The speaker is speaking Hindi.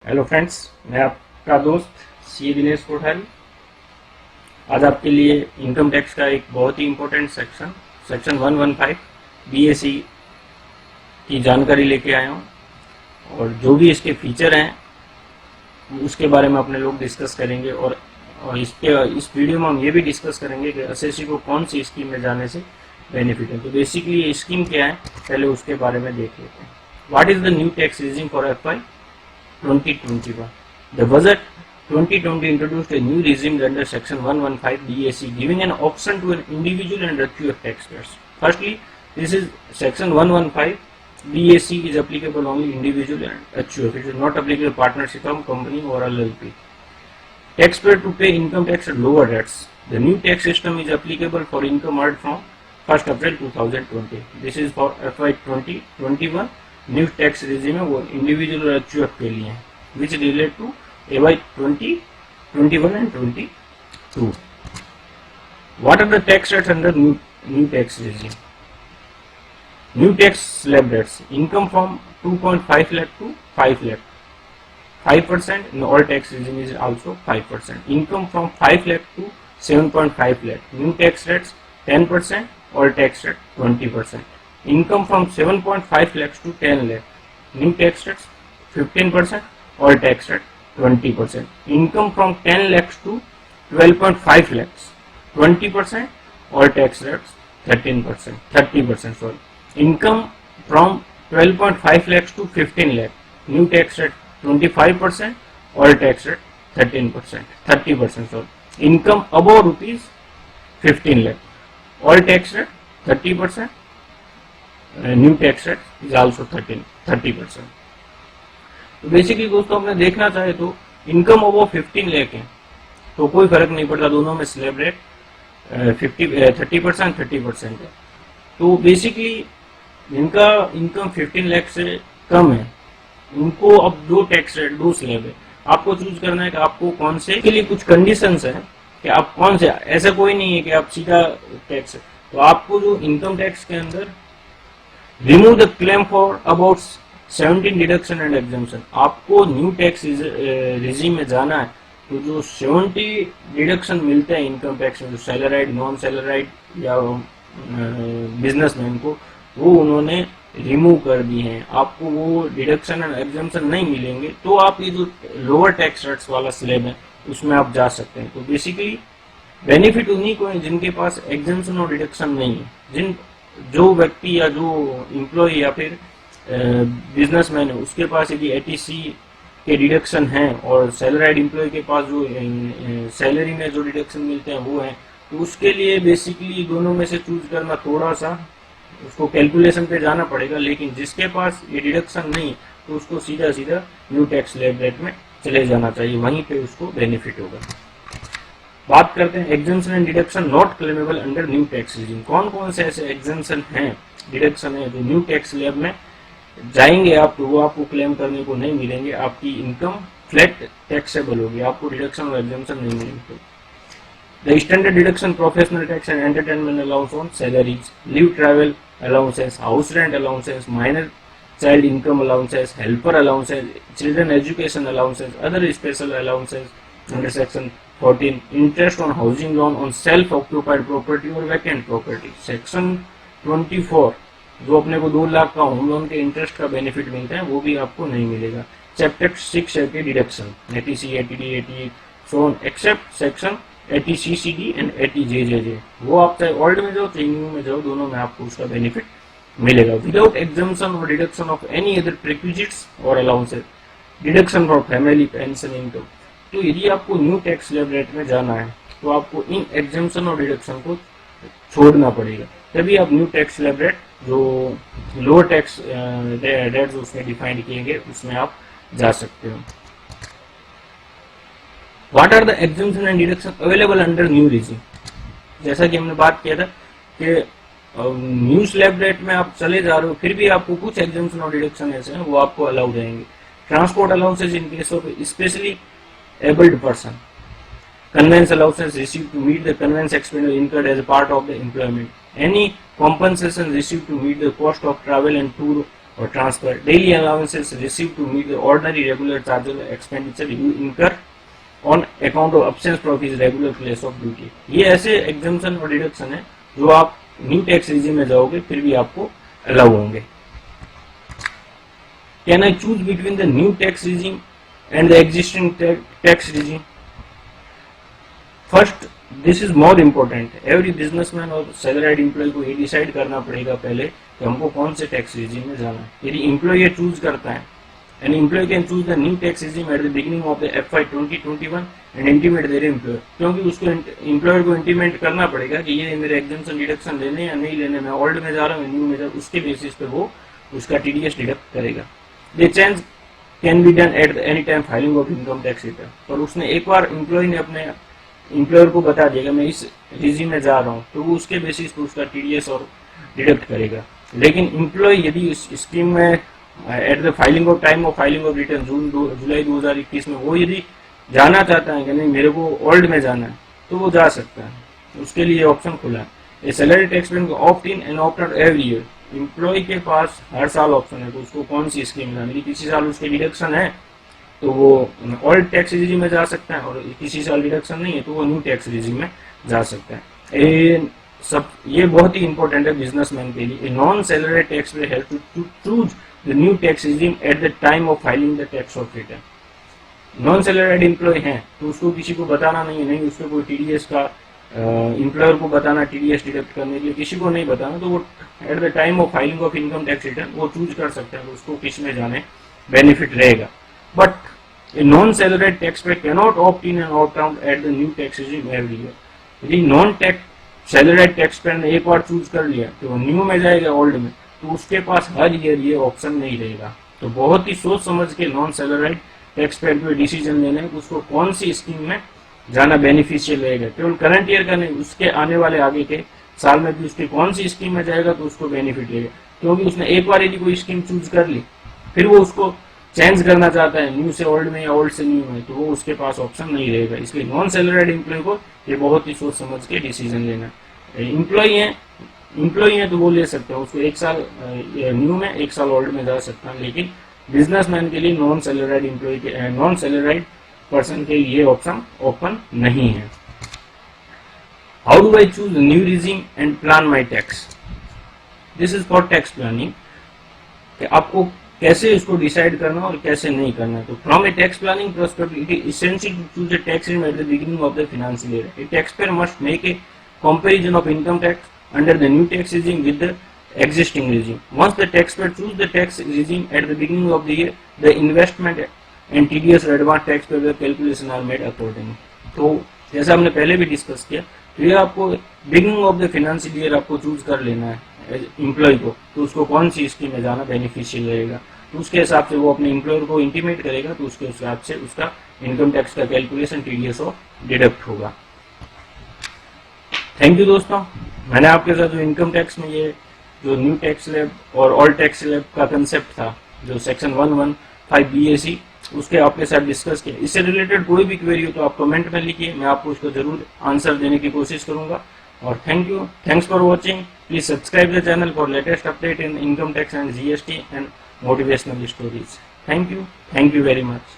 हेलो फ्रेंड्स, मैं आपका दोस्त सी दिनेश कोठारी। आज आपके लिए इनकम टैक्स का एक बहुत ही इम्पोर्टेंट सेक्शन 115 बीएसी की जानकारी लेके आया हूँ और जो भी इसके फीचर हैं उसके बारे में अपने लोग डिस्कस करेंगे और इस वीडियो में हम ये भी डिस्कस करेंगे कि एसएससी को कौन सी स्कीम में जाने से बेनिफिट है। तो बेसिकली ये स्कीम क्या है, पहले उसके बारे में देख लेते हैं। What is the new tax regime for FY 2021? The budget 2020 introduced a new regime under Section 115 BAC, giving an option to an individual and HUF taxpayers. Firstly, this is Section 115 BAC is applicable only individual and HUF. It is not applicable partnership firm, company or LLP. Taxpayer to pay income tax at lower rates. The new tax system is applicable for income earned from 1st April 2020. This is for FY 2021. New tax regime है वो इंडिविजुअल और HUF के लिए है, which relate to FY 2021 and 22. What are the tax rates under new tax regime? New tax slab rates: income from 2.5 lakh to 5 lakh 5%. In all tax regime is also 5%. Income from 5 lakh to 7.5 lakh, new tax rates 10%, all tax rate 20%. Income from 7.5 lakhs to 10 lakh, new tax rates 15%, all tax rate 20%. Income from 10 lakhs to 12.5 lakhs, 20%, all tax rates 30%. Sorry. Income from 12.5 lakhs to 15 lakh, new tax rate 25%, all tax rate 30%. Sorry. Income above rupees 15 lakh, all tax rate 30%. New tax rate is also 30%. तो बेसिकली दोस्तों अपने देखना चाहे तो इनकम अबव 15 लाख है तो कोई फर्क नहीं पड़ता, दोनों में स्लैब रेट 30% है. तो बेसिकली जिनका इनकम 15 लाख से कम है उनको अब दो टैक्स रेट, दो स्लैब है. आपको चूज करना है कि आपको कौन से के लिए कुछ कंडीशंस है कि आप कौन से, ऐसा कोई नहीं है कि आप सीधा टैक्स. तो आपको जो इनकम टैक्स के अंदर remove the claim for about 17 deduction and exemption, आपको न्यू टैक्स रिजीम में जाना है तो जो 70 डिडक्शन मिलते हैं इनकम टैक्स में, जो सैलराइड, नॉन सैलराइड या बिजनेसमैन को, वो उन्होंने रिमूव कर दी हैं. आपको वो डिडक्शन एंड एग्जम्पशन नहीं मिलेंगे. तो आप ये जो लोअर टैक्स रेट्स वाला स्लैब है उसमें आप जा सकते हैं. तो बेसिकली बेनिफिट उन्हीं को है जिनके पास एग्जम्पशन और डिडक्शन नहीं है. जो व्यक्ति या जो एम्प्लॉय या फिर बिजनेसमैन है उसके पास यदि ATC के डिडक्शन हैं और सैलराइड एम्प्लॉय के पास जो सैलरी में जो डिडक्शन मिलते हैं वो है, तो उसके लिए बेसिकली दोनों में से चूज करना थोड़ा सा उसको कैलकुलेशन पे जाना पड़ेगा. लेकिन जिसके पास ये डिडक्शन नहीं तो उसको सीधा न्यू टैक्स स्लैब रेट में चले जाना चाहिए, वहीं पे उसको बेनिफिट होगा. बात करते हैं exemption and deduction not claimable under new tax regime. कौन कौन से ऐसे एग्जम्पशन हैं, डिडक्शन है जो न्यू टैक्स स्लैब में जाएंगे आप तो वो आपको क्लेम करने को नहीं मिलेंगे. आपकी इनकम फ्लैट टैक्सेबल होगी, आपको डिडक्शन और एग्जम्पशन नहीं मिलेंगे. The standard deduction professional tax and entertainment allowance on salaries, leave travel allowances, house rent allowances, minor child income allowances, helper allowances, children education allowances, other special allowances under section 14, interest on housing loan on self-occupied property or vacant property. Section 24 जो अपने को 2 लाख का होम लोन के इंटरेस्ट का बेनिफिट मिलता है वो भी आपको नहीं मिलेगा. चैप्टर 6 है कि deduction ATC, ATD, AT so on except section ATCCD and ATJJJ, वो आप चाहे ओल्ड में जाओ चाहे न्यू में जाओ दोनों में आपको उसका बेनिफिट मिलेगा. विदाउट एग्जम्पशन और deduction of any other perquisites और allowances, deduction for family pension income. तो यदि आपको न्यू टैक्स स्लैब रेट में जाना है तो आपको इन एग्जम्पशन और डिडक्शन को छोड़ना पड़ेगा, तभी आप न्यू टैक्स स्लैब रेट जो लोअर टैक्स रेट जो उसमें डिफाइन किए गए उसमें आप जा सकते हो. What are the exemption and deduction available under new regime? जैसा कि हमने बात किया था कि न्यू स्लैब रेट में आप चले जा रहे हो फिर भी आपको कुछ एग्जम्पशन और डिडक्शन ऐसे हैं वो आपको अलाउ रहेंगे. Transport allowances in case of specially abled person, conveyance allowances received to meet the conveyance expenditure incurred as a part of the employment, any compensation received to meet the cost of travel and tour or transfer. Daily allowances received to meet the ordinary regular charges expenditure you incur on account of absence from his regular place of duty. ये ऐसे exemption और deduction है जो आप न्यू टैक्स regime में जाओगे फिर भी आपको allow होंगे. Can I choose between the new tax regime and the existing tax regime? First, this is more important. Every businessman और salaried employee को ये डिसाइड करना पड़ेगा पहले कि हमको कौन से टैक्स regime में जाना है. यदि employee चूज करता है, an employee can choose the new tax regime at the beginning of the FY 2021 and intimate their employer. क्योंकि उसको employer को intimate करना पड़ेगा कि ये मेरे exemption deduction लेने या नहीं लेने, मैं old में जा रहा हूँ, new में जा रहा हूँ, उसके बेसिस पे वो उसका TDS डिडक्ट करेगा. The change can be done at any time filing of income tax return. पर उसने एक बार employee ने अपने एम्प्लॉयर को बता देगा मैं इस रिजीम में जा रहा हूँ, तो वो उसके बेसिस पे उसका टीडीएस और डिडक्ट करेगा. लेकिन एम्प्लॉय यदि इस स्कीम में at the filing of time of filing of return July 2021 में वो यदि जाना चाहता है कि नहीं मेरे को ओल्ड में जाना है, तो वो जा सकता है. उसके लिए ऑप्शन खुला है. ये सैलरी टैक्स पेन को opt in and opt out every year. Employ के पास हर साल ऑप्शन है, तो उसको कौन सी स्कीम में जाना. किसी साल उसके डिडक्शन है तो वो ओल्ड टैक्स रिजीम में जा सकता है, और किसी साल डिडक्शन नहीं है तो वो न्यू टैक्स रिजीम में जा सकता है. ये बहुत ही इंपॉर्टेंट है बिजनेसमैन के लिए. Non salary tax pay have to choose the new tax regime at the time of filing the tax of return. Non salaried employ है तो उसको किसी को बताना नहीं उसको कोई टीडीएस का एम्प्लॉयर को बताना टीडीएस डिडक्ट करने के लिए किसी को नहीं बताना, तो वो eight the time of filing of income tax return वो चूज कर सकता है, तो उसको किस में जाने बेनिफिट रहेगा. But a non-salaried taxpayer cannot opt in and opt out at the new tax regime every year. यदि नॉन टैक्स सैलरीड टैक्सपेयर ने एक बार चूज कर लिया तो वो न्यू में जाएगा ओल्ड में, तो उसके पास हर ईयर ये ऑप्शन नहीं रहेगा. तो बहुत ही सोच समझ के नॉन सैलरीड टैक्सपेयर को डिसीजन लेना है कि उसको कौन सी स्कीम में जाना बेनिफिशियल रहेगा. केवल करंट ईयर का नहीं, उसके आने वाले आगे के साल में भी उसकी कौन सी स्कीम में जाएगा तो उसको बेनिफिट रहेगा. क्योंकि उसने एक बार यदि कोई स्कीम चूज कर ली फिर वो उसको चेंज करना चाहता है न्यू से ओल्ड में या ओल्ड से न्यू में, तो वो उसके पास ऑप्शन नहीं रहेगा. इसलिए नॉन सैलरीड एम्प्लॉय को ये बहुत ही सोच समझ के डिसीजन लेना. एम्प्लॉय है तो वो ले सकते हैं, उसको एक साल न्यू में एक साल ओल्ड में जा सकता है. लेकिन बिजनेसमैन के लिए नॉन सैलरीड एम्प्लॉय के नॉन सैलरीड पर्सन के लिए ऑप्शन ओपन नहीं है. How do I choose new regime and plan my tax. This is for tax planning. आपको कैसे इसको डिसाइड करना और कैसे नहीं करना. तो from a tax planning perspective it is essential to choose a tax regime at the beginning of the financial year. A taxpayer must make a comparison of income tax under the new tax regime with the existing regime. Once the taxpayer choose the tax regime at the beginning of the year, the investment and TDS or advance tax payer calculation are made accordingly. तो जैसा हमने पहले भी डिस्कस किया, तो ये आपको beginning of the financial year आपको चूज कर लेना है एम्प्लॉय को, तो उसको कौन सी स्कीम में जाना बेनिफिशियल रहेगा, तो उसके हिसाब से वो अपने एम्प्लॉयर को इंटीमेट करेगा, तो उसके हिसाब से उसका इनकम टैक्स का कैलकुलेशन टीडीएस और डिडक्ट होगा. थैंक यू दोस्तों. मैंने आपके साथ जो इनकम टैक्स में ये जो न्यू टैक्स स्लैब और ओल्ड टैक्स स्लैब का कंसेप्ट था, जो सेक्शन 115 BAC, उसके आपके साथ डिस्कस किया. इससे रिलेटेड कोई भी क्वेरी हो तो आप कमेंट में लिखिए, मैं आपको उसको जरूर आंसर देने की कोशिश करूंगा. और thanks for watching. Please subscribe the channel for latest update in income tax and GST and motivational stories. Thank you very much.